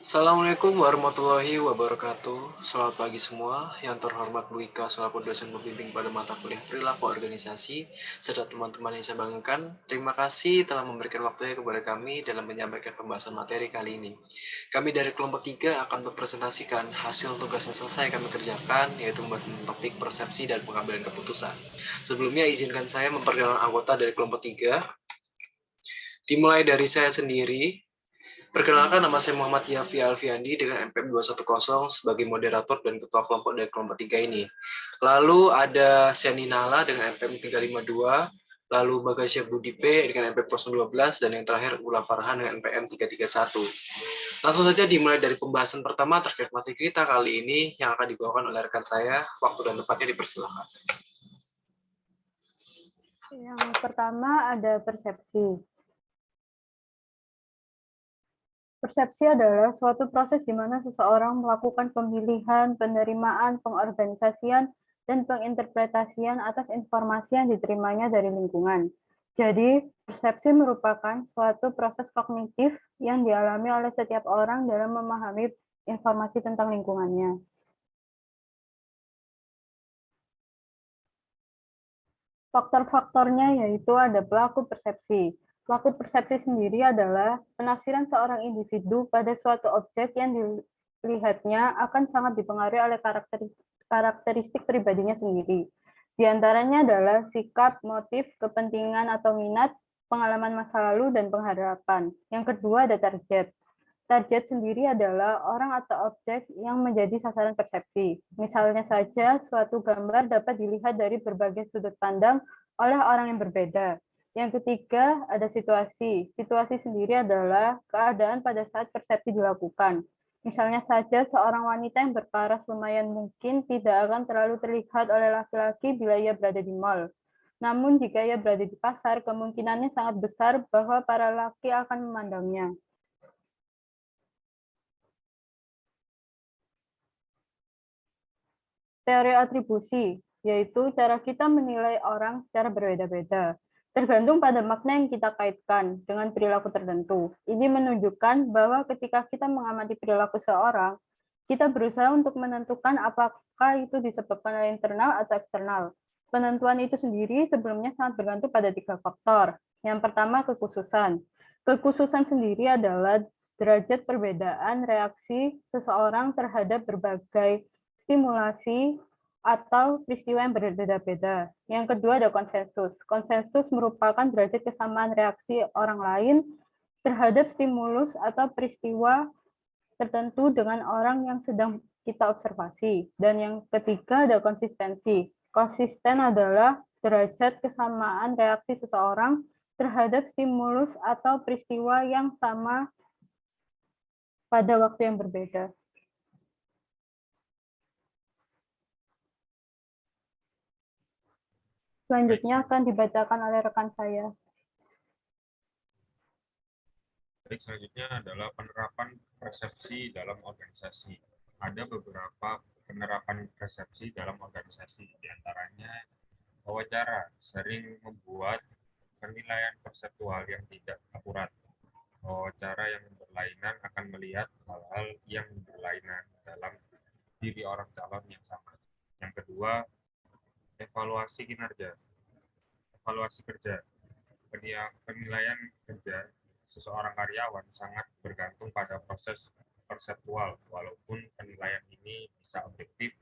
Assalamualaikum warahmatullahi wabarakatuh. Selamat pagi semua. Yang terhormat Bu Ika selaku dosen pembimbing pada mata kuliah perilaku organisasi, serta teman-teman yang saya banggakan. Terima kasih telah memberikan waktunya kepada kami dalam menyampaikan pembahasan materi kali ini. Kami dari kelompok 3 akan mempresentasikan hasil tugas yang selesai kami kerjakan, yaitu pembahasan topik persepsi dan pengambilan keputusan. Sebelumnya izinkan saya memperkenalkan anggota dari kelompok 3. Dimulai dari saya sendiri. Perkenalkan, nama saya Muhammad Yafi Alfiandi dengan NPM 210 sebagai moderator dan ketua kelompok dari kelompok 3 ini. Lalu ada Siani Nala dengan NPM 352, lalu Bagasya Budipe dengan NPM 012, dan yang terakhir Ula Farhan dengan NPM 331. Langsung saja dimulai dari pembahasan pertama terkait materi kita kali ini yang akan dibawakan oleh rekan saya. Waktu dan tempatnya dipersilakan. Yang pertama ada persepsi. Persepsi adalah suatu proses di mana seseorang melakukan pemilihan, penerimaan, pengorganisasian, dan penginterpretasian atas informasi yang diterimanya dari lingkungan. Jadi, persepsi merupakan suatu proses kognitif yang dialami oleh setiap orang dalam memahami informasi tentang lingkungannya. Faktor-faktornya yaitu ada pelaku persepsi. Pelaku persepsi sendiri adalah penafsiran seorang individu pada suatu objek yang dilihatnya akan sangat dipengaruhi oleh karakteristik pribadinya sendiri. Di antaranya adalah sikap, motif, kepentingan atau minat, pengalaman masa lalu, dan pengharapan. Yang kedua ada target. Target sendiri adalah orang atau objek yang menjadi sasaran persepsi. Misalnya saja, suatu gambar dapat dilihat dari berbagai sudut pandang oleh orang yang berbeda. Yang ketiga, ada situasi. Situasi sendiri adalah keadaan pada saat persepsi dilakukan. Misalnya saja, seorang wanita yang berparas lumayan mungkin tidak akan terlalu terlihat oleh laki-laki bila ia berada di mall. Namun, jika ia berada di pasar, kemungkinannya sangat besar bahwa para laki akan memandangnya. Teori atribusi, yaitu cara kita menilai orang secara berbeda-beda, tergantung pada makna yang kita kaitkan dengan perilaku tertentu. Ini menunjukkan bahwa ketika kita mengamati perilaku seorang, kita berusaha untuk menentukan apakah itu disebabkan oleh internal atau eksternal. Penentuan itu sendiri sebelumnya sangat bergantung pada 3 faktor. Yang pertama, kekhususan. Kekhususan sendiri adalah derajat perbedaan reaksi seseorang terhadap berbagai stimulasi atau peristiwa yang berbeda-beda. Yang kedua ada konsensus. Konsensus merupakan derajat kesamaan reaksi orang lain terhadap stimulus atau peristiwa tertentu dengan orang yang sedang kita observasi. Dan yang ketiga ada konsistensi. Konsisten adalah derajat kesamaan reaksi seseorang terhadap stimulus atau peristiwa yang sama pada waktu yang berbeda. Selanjutnya akan dibacakan oleh rekan saya. Baik, selanjutnya adalah penerapan persepsi dalam organisasi. Ada beberapa penerapan persepsi dalam organisasi, diantaranya wawancara sering membuat penilaian konseptual yang tidak akurat. Wawancara yang berlainan akan melihat hal-hal yang berlainan dalam diri orang calon yang sama. Yang kedua, evaluasi kinerja. Evaluasi kerja. Penilaian kerja seseorang karyawan sangat bergantung pada proses perseptual, walaupun penilaian ini bisa objektif,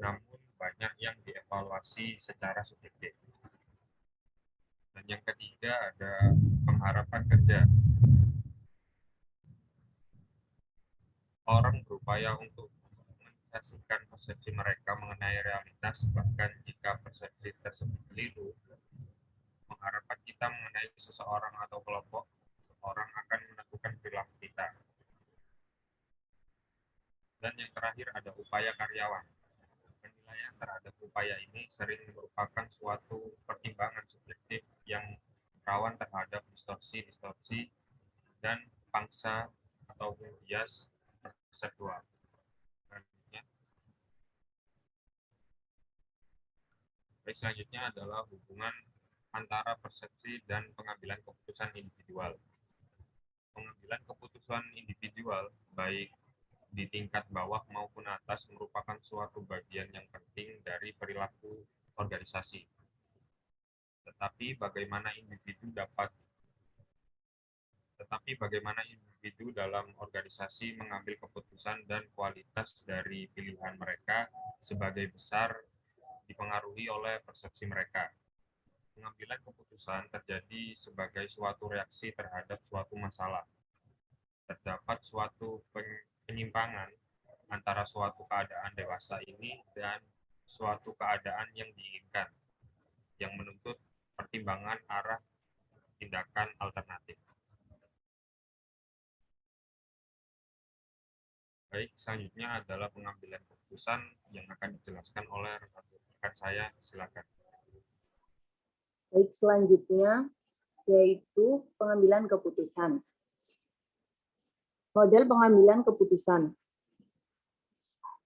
namun banyak yang dievaluasi secara subjektif. Dan yang ketiga ada pengharapan kerja. Orang berupaya untuk mengintegrasikan persepsi mereka mengenai realitas, bahkan jika persepsi tersebut keliru. Pengharapan kita mengenai seseorang atau kelompok, orang akan menentukan perilaku kita. Dan yang terakhir ada upaya karyawan. Penilaian terhadap upaya ini sering merupakan suatu pertimbangan subjektif yang rawan terhadap distorsi dan pangsa atau bias perseptual. Selanjutnya adalah hubungan antara persepsi dan pengambilan keputusan individual. Pengambilan keputusan individual, baik di tingkat bawah maupun atas merupakan suatu bagian yang penting dari perilaku organisasi. Tetapi bagaimana individu dalam organisasi mengambil keputusan dan kualitas dari pilihan mereka sebagai besar dipengaruhi oleh persepsi mereka. Pengambilan keputusan terjadi sebagai suatu reaksi terhadap suatu masalah. Terdapat suatu penyimpangan antara suatu keadaan dewasa ini dan suatu keadaan yang diinginkan, yang menuntut pertimbangan arah tindakan alternatif. Baik, selanjutnya adalah pengambilan keputusan yang akan dijelaskan oleh rekan saya. Silakan. Baik, selanjutnya yaitu pengambilan keputusan. Model pengambilan keputusan.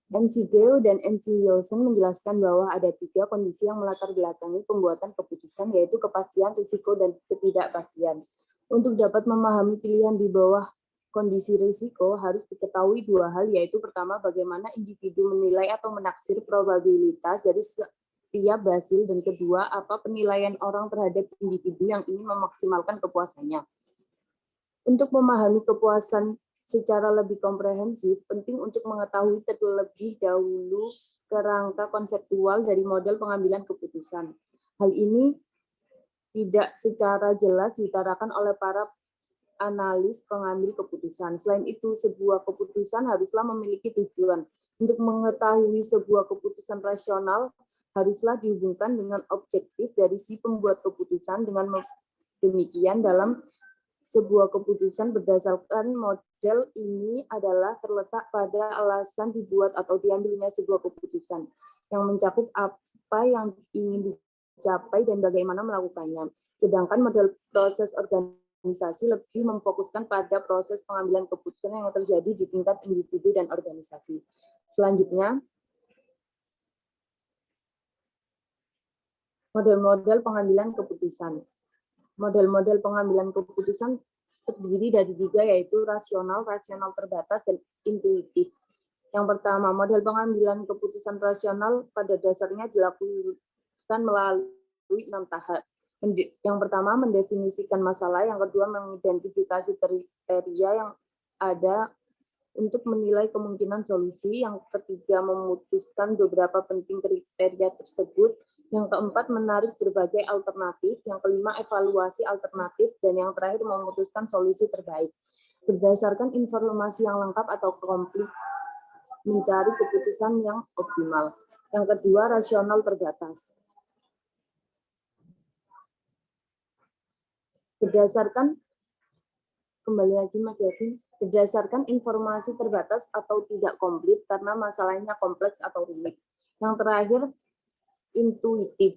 MC Geo dan MC Wilson menjelaskan bahwa ada 3 kondisi yang melatar belakangi pembuatan keputusan, yaitu kepastian, risiko, dan ketidakpastian. Untuk dapat memahami pilihan di bawah kondisi risiko, harus diketahui 2 hal, yaitu pertama, bagaimana individu menilai atau menaksir probabilitas dari setiap hasil, dan kedua, apa penilaian orang terhadap individu yang ingin memaksimalkan kepuasannya. Untuk memahami kepuasan secara lebih komprehensif, penting untuk mengetahui terlebih dahulu kerangka konseptual dari model pengambilan keputusan. Hal ini tidak secara jelas diutarakan oleh para analis pengambil keputusan. Selain itu, sebuah keputusan haruslah memiliki tujuan. Untuk mengetahui sebuah keputusan rasional, haruslah dihubungkan dengan objektif dari si pembuat keputusan. Dengan demikian, dalam sebuah keputusan berdasarkan model ini adalah terletak pada alasan dibuat atau diambilnya sebuah keputusan yang mencakup apa yang ingin dicapai dan bagaimana melakukannya. Sedangkan model proses organisasi lebih memfokuskan pada proses pengambilan keputusan yang terjadi di tingkat individu dan organisasi. Selanjutnya, model-model pengambilan keputusan. Model-model pengambilan keputusan terdiri dari 3, yaitu rasional, rasional terbatas, dan intuitif. Yang pertama, model pengambilan keputusan rasional pada dasarnya dilakukan melalui 6 tahap. Yang pertama, mendefinisikan masalah. Yang kedua, mengidentifikasi kriteria yang ada untuk menilai kemungkinan solusi. Yang ketiga, memutuskan beberapa penting kriteria tersebut. Yang keempat, menarik berbagai alternatif. Yang kelima, evaluasi alternatif. Dan yang terakhir, memutuskan solusi terbaik. Berdasarkan informasi yang lengkap atau komplit, mencari keputusan yang optimal. Yang kedua, rasional terbatas. Kembali lagi Mas Yasin, berdasarkan informasi terbatas atau tidak komplit karena masalahnya kompleks atau rumit. Yang terakhir, intuitif.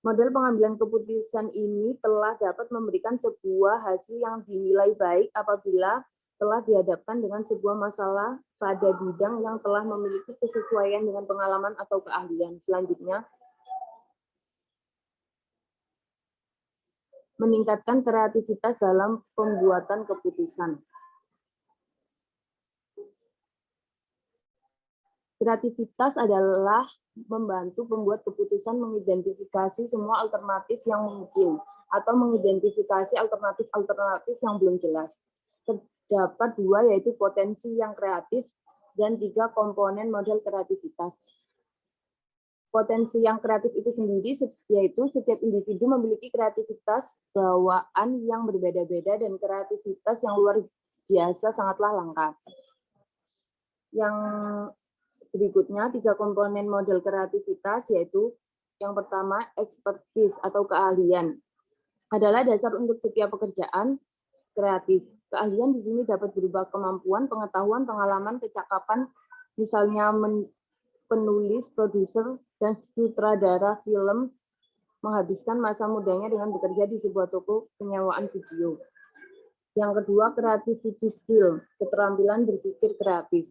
Model pengambilan keputusan ini telah dapat memberikan sebuah hasil yang dinilai baik apabila telah dihadapkan dengan sebuah masalah pada bidang yang telah memiliki kesesuaian dengan pengalaman atau keahlian. Selanjutnya, meningkatkan kreativitas dalam pembuatan keputusan. Kreativitas adalah membantu pembuat keputusan mengidentifikasi semua alternatif yang mungkin atau mengidentifikasi alternatif-alternatif yang belum jelas. Terdapat 2, yaitu potensi yang kreatif dan 3 komponen model kreativitas. Potensi yang kreatif itu sendiri yaitu setiap individu memiliki kreativitas bawaan yang berbeda-beda dan kreativitas yang luar biasa sangatlah langka. Yang berikutnya, 3 komponen model kreativitas, yaitu yang pertama, expertise atau keahlian. Adalah dasar untuk setiap pekerjaan kreatif. Keahlian di sini dapat berupa kemampuan, pengetahuan, pengalaman, kecakapan, misalnya penulis, produser, dan sutradara film menghabiskan masa mudanya dengan bekerja di sebuah toko penyewaan video. Yang kedua, creativity skill, keterampilan berpikir kreatif.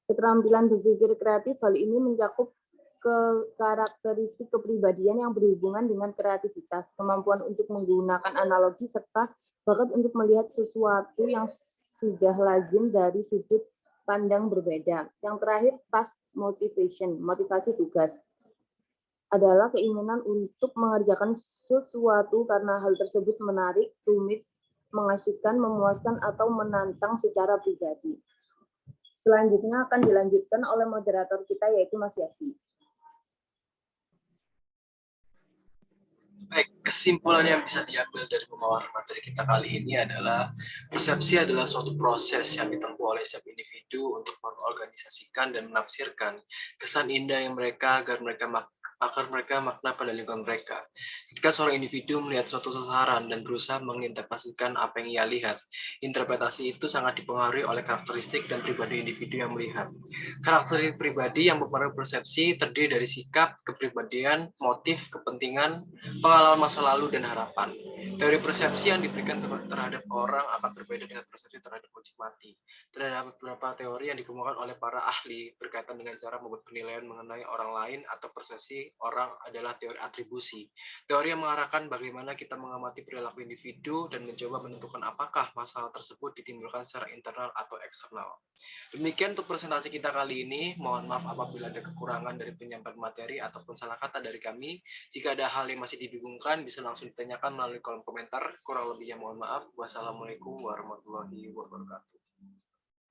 Keterampilan berpikir kreatif, hal ini mencakup karakteristik kepribadian yang berhubungan dengan kreativitas, kemampuan untuk menggunakan analogi, serta bakat untuk melihat sesuatu yang sudah lazim dari sudut pandang berbeda. Yang terakhir, task motivation, motivasi tugas, adalah keinginan untuk mengerjakan sesuatu karena hal tersebut menarik, rumit, mengasyikkan, memuaskan, atau menantang secara pribadi. Selanjutnya akan dilanjutkan oleh moderator kita, yaitu Mas Yafi. Baik, kesimpulan yang bisa diambil dari pemaparan materi kita kali ini adalah persepsi adalah suatu proses yang ditempuh oleh setiap individu untuk mengorganisasikan dan menafsirkan kesan indah yang mereka agar mereka makna pada lingkungan mereka. Ketika seorang individu melihat suatu sasaran dan berusaha menginterpretasikan apa yang ia lihat, interpretasi itu sangat dipengaruhi oleh karakteristik dan pribadi individu yang melihat. Karakteristik pribadi yang mempengaruhi persepsi terdiri dari sikap, kepribadian, motif, kepentingan, pengalaman masa lalu, dan harapan. Teori persepsi yang diberikan terhadap orang akan berbeda dengan persepsi terhadap objek mati. Terdapat beberapa teori yang dikemukakan oleh para ahli berkaitan dengan cara membuat penilaian mengenai orang lain atau persepsi orang adalah teori atribusi. Teori yang mengarahkan bagaimana kita mengamati perilaku individu dan mencoba menentukan apakah masalah tersebut ditimbulkan secara internal atau eksternal. Demikian untuk presentasi kita kali ini. Mohon maaf apabila ada kekurangan dari penyampaian materi ataupun salah kata dari kami. Jika ada hal yang masih dibingungkan, bisa langsung ditanyakan melalui kolom komentar. Kurang lebihnya mohon maaf. Wassalamualaikum warahmatullahi wabarakatuh.